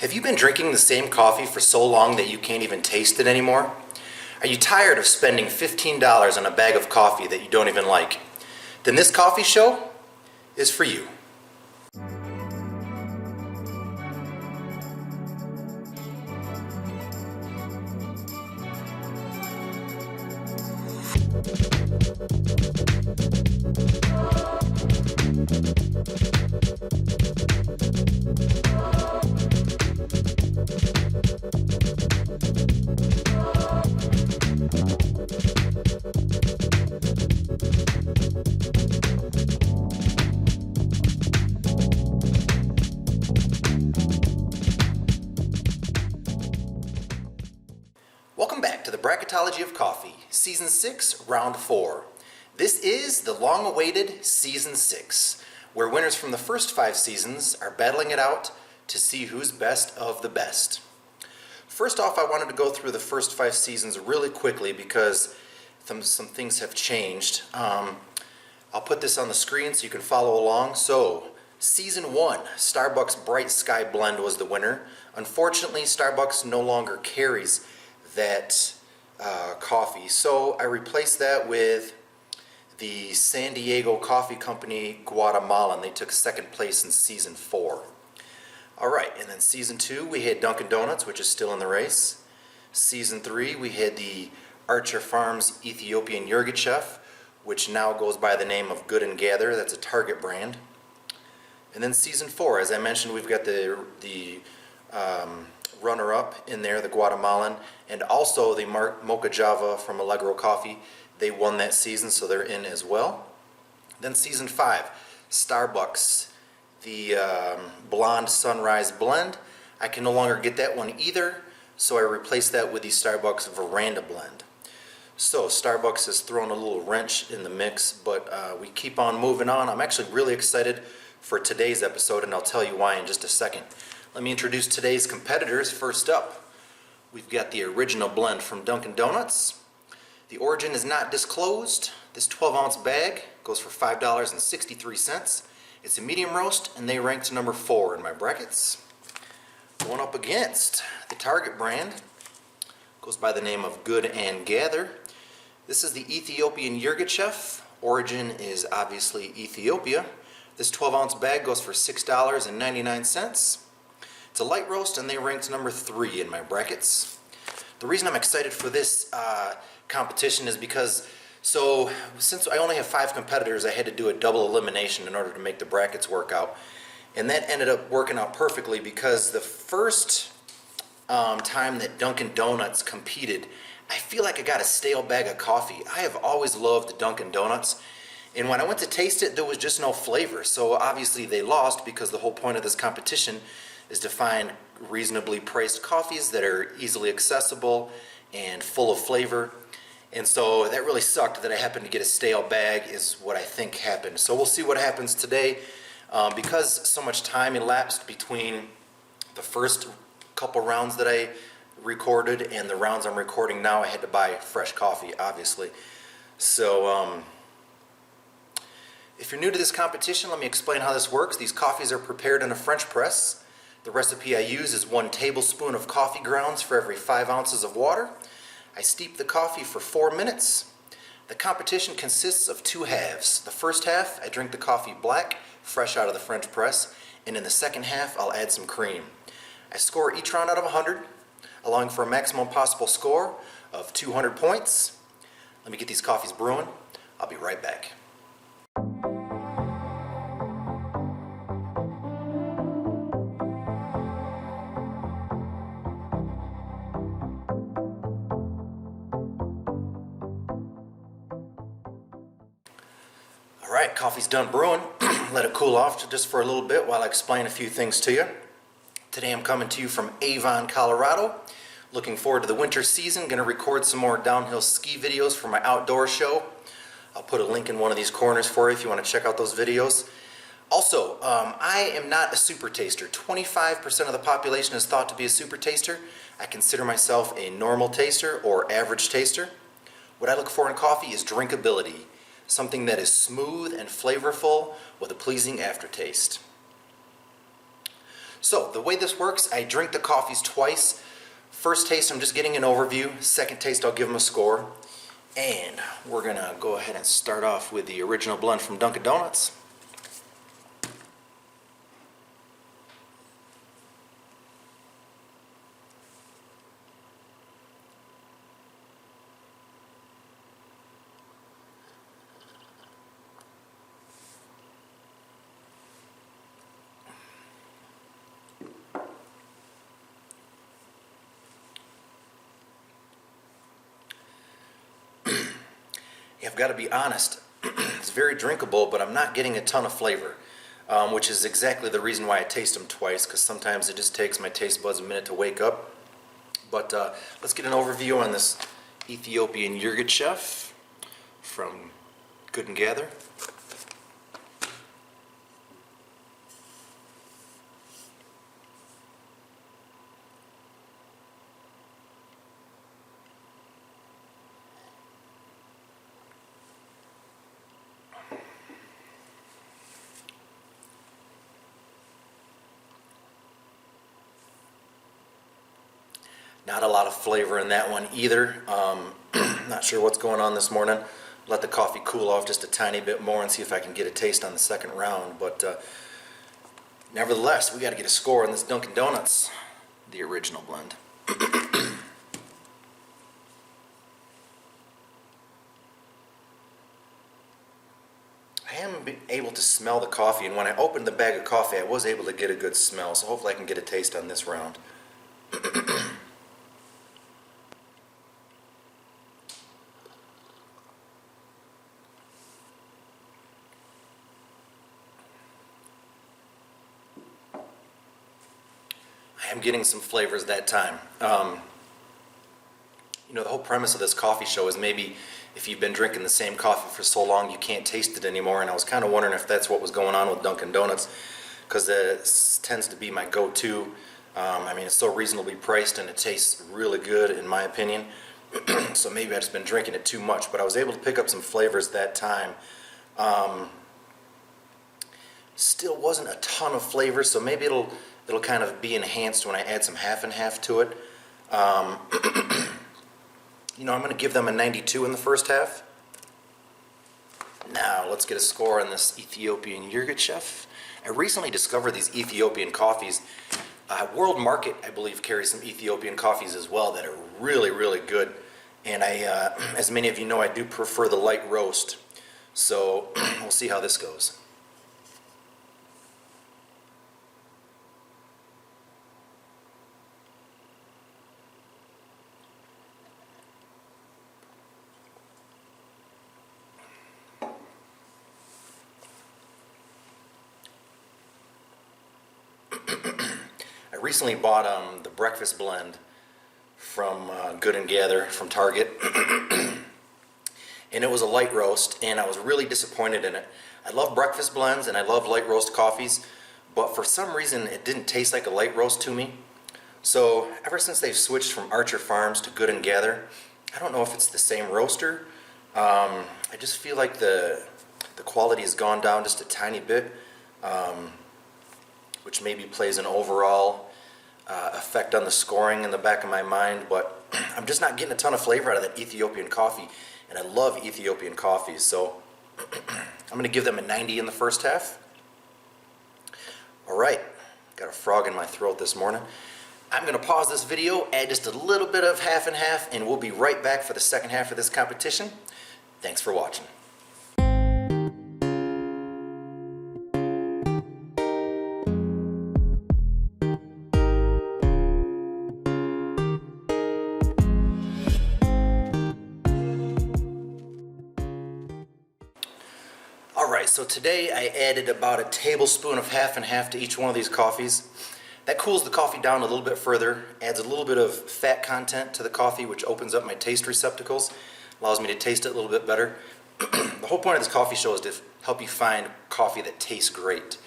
Have you been drinking the same coffee for so long that you can't even taste it anymore? Are you tired of spending $15 on a bag of coffee that you don't even like? Then this coffee show is for you. Welcome back to the Bracketology of Coffee, Season 6, Round 4. This is the long-awaited Season 6, where winners from the first 5 seasons are battling it out to see who's best of the best. First off, I wanted to go through the first 5 seasons really quickly because some things have changed. I'll put this on the screen so you can follow along. So, Season 1, Starbucks Bright Sky Blend was the winner. Unfortunately, Starbucks no longer carries that coffee, so I replaced that with the San Diego Coffee Company Guatemalan. They took second place in Season 4. Alright, and then Season 2 we had Dunkin Donuts, which is still in the race. Season 3 we had the Archer Farms Ethiopian Yirgacheffe, which now goes by the name of Good and Gather. That's a Target brand. And then Season 4, as I mentioned, we've got the runner-up in there, the Guatemalan, and also the Mocha Java from Allegro Coffee. They won that season, so they're in as well. Then Season 5, Starbucks, the Blonde Sunrise Blend. I can no longer get that one either, so I replaced that with the Starbucks Veranda Blend. So Starbucks has thrown a little wrench in the mix, but we keep on moving on. I'm actually really excited for today's episode, and I'll tell you why in just a second. Let me introduce today's competitors. First up, we've got the original blend from Dunkin Donuts. The origin is not disclosed. This 12-ounce bag goes for $5.63. It's a medium roast, and they ranked number 4 in my brackets. Going up against the Target brand, goes by the name of Good and Gather. This is the Ethiopian Yirgacheffe. Origin is obviously Ethiopia. This 12-ounce bag goes for $6.99. It's a light roast, and they ranked number 3 in my brackets. The reason I'm excited for this competition is because, since I only have 5 competitors, I had to do a double elimination in order to make the brackets work out. And that ended up working out perfectly because the first time that Dunkin Donuts competed, I feel like I got a stale bag of coffee. I have always loved Dunkin Donuts, and when I went to taste it, there was just no flavor. So obviously they lost because the whole point of this competition is to find reasonably priced coffees that are easily accessible and full of flavor. And so that really sucked that I happened to get a stale bag is what I think happened. So we'll see what happens today. Because so much time elapsed between the first couple rounds that I recorded and the rounds I'm recording now, I had to buy fresh coffee, obviously. So if you're new to this competition, let me explain how this works. These coffees are prepared in a French press. The recipe I use is 1 tablespoon of coffee grounds for every 5 ounces of water. I steep the coffee for 4 minutes. The competition consists of 2 halves. The first half, I drink the coffee black, fresh out of the French press, and in the second half, I'll add some cream. I score each round out of 100, allowing for a maximum possible score of 200 points. Let me get these coffees brewing. I'll be right back. Alright, coffee's done brewing. Let it cool off just for a little bit while I explain a few things to you. Today I'm coming to you from Avon, Colorado. Looking forward to the winter season. Going to record some more downhill ski videos for my outdoor show. I'll put a link in one of these corners for you if you want to check out those videos. Also, I am not a super taster. 25% of the population is thought to be a super taster. I consider myself a normal taster or average taster. What I look for in coffee is drinkability. Something that is smooth and flavorful with a pleasing aftertaste. So the way this works, I drink the coffees twice. First taste, I'm just getting an overview. Second taste, I'll give them a score. And we're gonna go ahead and start off with the original blend from Dunkin Donuts. I've got to be honest, it's very drinkable, but I'm not getting a ton of flavor, which is exactly the reason why I taste them twice, because sometimes it just takes my taste buds a minute to wake up. But let's get an overview on this Ethiopian Yirgacheffe from Good and Gather. Not a lot of flavor in that one either. Not sure what's going on this morning. Let the coffee cool off just a tiny bit more and see if I can get a taste on the second round. But nevertheless, we got to get a score on this Dunkin Donuts, the original blend. I am able to smell the coffee, and when I opened the bag of coffee, I was able to get a good smell. So hopefully I can get a taste on this round. I'm getting some flavors that time. You know, the whole premise of this coffee show is maybe if you've been drinking the same coffee for so long you can't taste it anymore, and I was kind of wondering if that's what was going on with Dunkin Donuts, because it tends to be my go-to. I mean, it's so reasonably priced and it tastes really good in my opinion. So maybe I've just been drinking it too much, but I was able to pick up some flavors that time. Still wasn't a ton of flavor, so maybe it'll kind of be enhanced when I add some half and half to it. You know, I'm going to give them a 92 in the first half. Now, let's get a score on this Ethiopian Yirgacheffe. I recently discovered these Ethiopian coffees. World Market, I believe, carries some Ethiopian coffees as well that are really, really good. And I, as many of you know, I do prefer the light roast. So we'll see how this goes. I recently bought the breakfast blend from Good and Gather from Target, and it was a light roast, and I was really disappointed in it. I love breakfast blends and I love light roast coffees, but for some reason it didn't taste like a light roast to me. So ever since they've switched from Archer Farms to Good and Gather, I don't know if it's the same roaster. I just feel like the quality has gone down just a tiny bit. Which maybe plays an overall effect on the scoring in the back of my mind, but I'm just not getting a ton of flavor out of that Ethiopian coffee, and I love Ethiopian coffees, so I'm going to give them a 90 in the first half. Alright, got a frog in my throat this morning. I'm going to pause this video, add just a little bit of half and half, and we'll be right back for the second half of this competition. Thanks for watching. Alright, so today I added about a tablespoon of half and half to each one of these coffees. That cools the coffee down a little bit further, adds a little bit of fat content to the coffee, which opens up my taste receptacles, allows me to taste it a little bit better. The whole point of this coffee show is to help you find coffee that tastes great.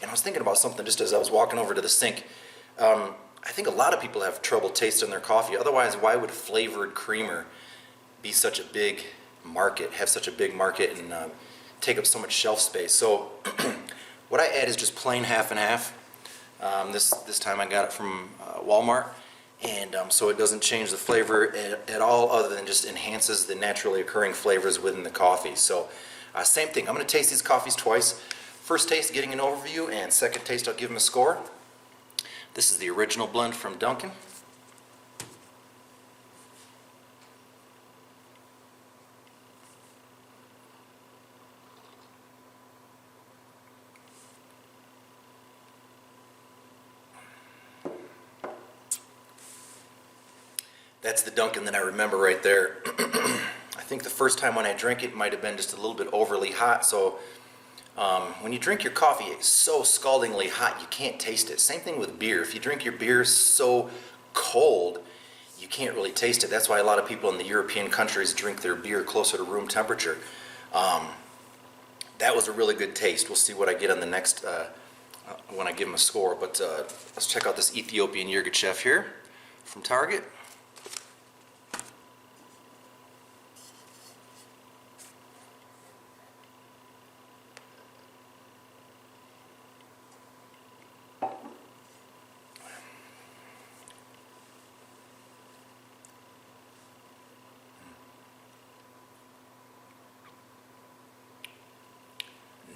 And I was thinking about something just as I was walking over to the sink. I think a lot of people have trouble tasting their coffee. Otherwise, why would flavored creamer be such a big market, have such a big market, and take up so much shelf space? So what I add is just plain half and half. This time I got it from Walmart, and so it doesn't change the flavor at all, other than just enhances the naturally occurring flavors within the coffee. So same thing, I'm going to taste these coffees twice. First taste getting an overview, and second taste I'll give them a score. This is the original blend from Dunkin. That's the Dunkin' that I remember right there. I think the first time when I drank it might have been just a little bit overly hot, so when you drink your coffee it's so scaldingly hot you can't taste it. Same thing with beer. If you drink your beer so cold, you can't really taste it. That's why a lot of people in the European countries drink their beer closer to room temperature. That was a really good taste. We'll see what I get on the next when I give them a score, but let's check out this Ethiopian Yirgacheffe here from Target.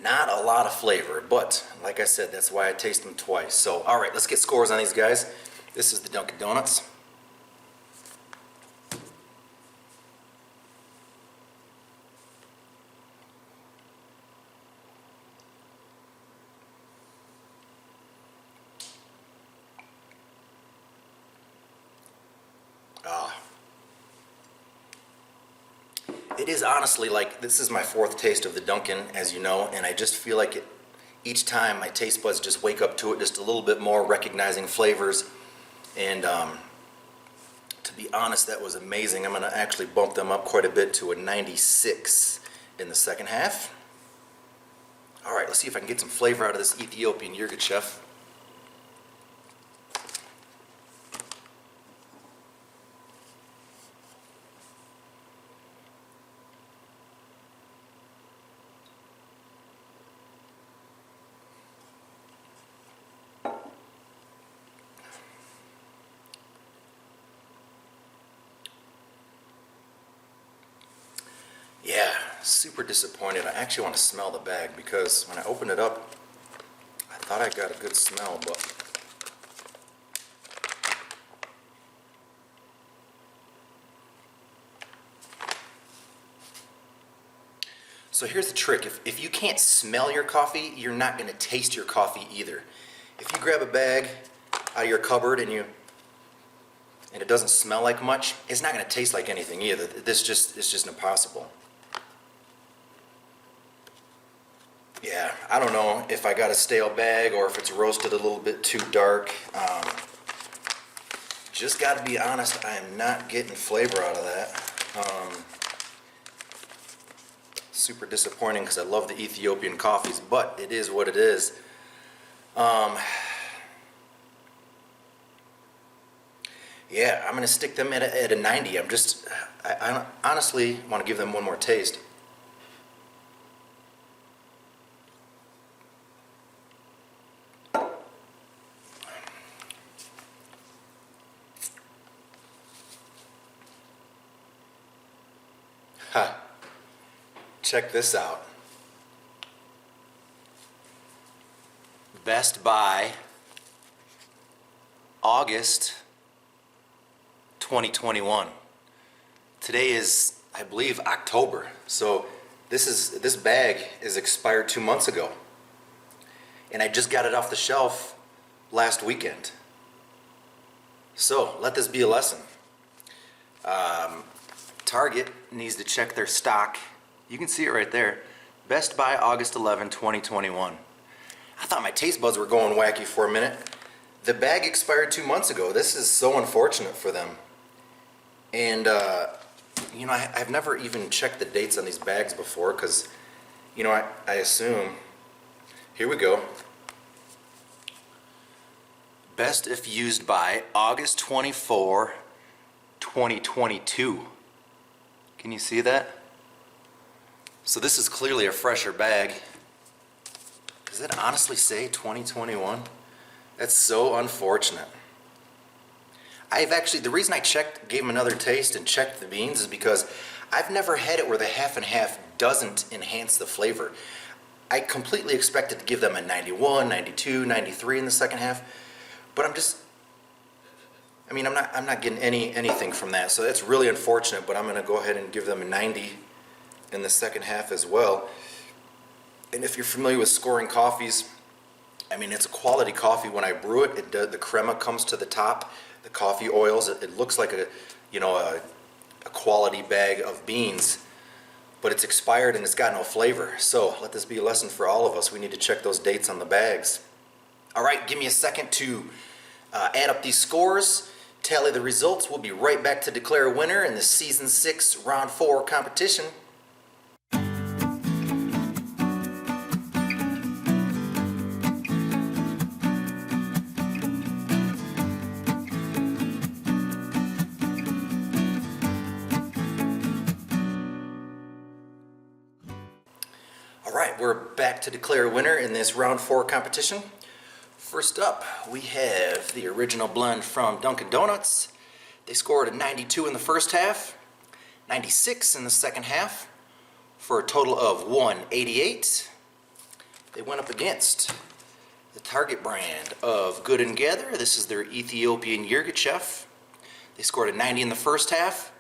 Not a lot of flavor, but like I said, that's why I taste them twice. So, all right, let's get scores on these guys. This is the Dunkin Donuts. It is honestly like, this is my fourth taste of the Dunkin', as you know, and I just feel like each time my taste buds just wake up to it just a little bit more, recognizing flavors. And to be honest, that was amazing. I'm going to actually bump them up quite a bit to a 96 in the second half. All right, let's see if I can get some flavor out of this Ethiopian Yirgacheffe. Yeah, super disappointed. I actually want to smell the bag because when I opened it up, I thought I got a good smell, but so here's the trick. If you can't smell your coffee, you're not going to taste your coffee either. If you grab a bag out of your cupboard and it doesn't smell like much, it's not going to taste like anything either. It's just impossible. Yeah, I don't know if I got a stale bag or if it's roasted a little bit too dark. Just got to be honest, I am not getting flavor out of that. Super disappointing because I love the Ethiopian coffees, but it is what it is. Yeah, I'm going to stick them at a 90. I honestly want to give them one more taste. Ha. Check this out. Best Buy, August 2021. Today is, I believe, October. So this bag is expired 2 months ago. And I just got it off the shelf last weekend. So let this be a lesson. Target needs to check their stock. You can see it right there. Best Buy, August 11, 2021. I thought my taste buds were going wacky for a minute. The bag expired 2 months ago. This is so unfortunate for them. And, you know, I've never even checked the dates on these bags before because, you know, I assume, here we go. Best if used by August 24, 2022. Can you see that? So this is clearly a fresher bag. Does it honestly say 2021? That's so unfortunate. The reason I gave them another taste and checked the beans is because I've never had it where the half and half doesn't enhance the flavor. I completely expected to give them a 91, 92, 93 in the second half, but I'm not getting anything from that, so that's really unfortunate, but I'm going to go ahead and give them a 90 in the second half as well. And if you're familiar with scoring coffees, it's a quality coffee. When I brew it, the crema comes to the top, the coffee oils, it looks like a quality bag of beans, but it's expired and it's got no flavor. So let this be a lesson for all of us. We need to check those dates on the bags. All right, give me a second to add up these scores, tally the results. We'll be right back to declare a winner in the Season 6 Round 4 competition. Alright, we're back to declare a winner in this Round 4 competition. First up, we have the original blend from Dunkin Donuts. They scored a 92 in the first half, 96 in the second half, for a total of 188. They went up against the Target brand of Good and Gather. This is their Ethiopian Yirgacheffe. They scored a 90 in the first half,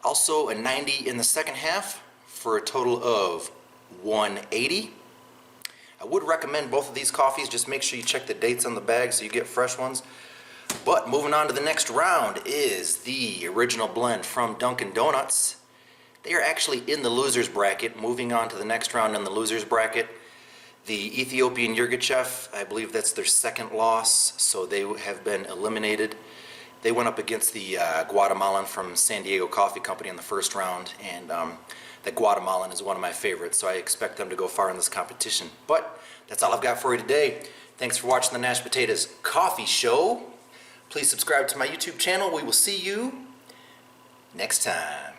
also a 90 in the second half, for a total of 180. I would recommend both of these coffees. Just make sure you check the dates on the bag so you get fresh ones. But moving on to the next round is the original blend from Dunkin Donuts. They are actually in the losers bracket. Moving on to the next round in the losers bracket, the Ethiopian Yirgacheffe, I believe that's their second loss, so they have been eliminated. They went up against the Guatemalan from San Diego Coffee Company in the first round, and the Guatemalan is one of my favorites, so I expect them to go far in this competition. But that's all I've got for you today. Thanks for watching the Nash Potatoes Coffee Show. Please subscribe to my YouTube channel. We will see you next time.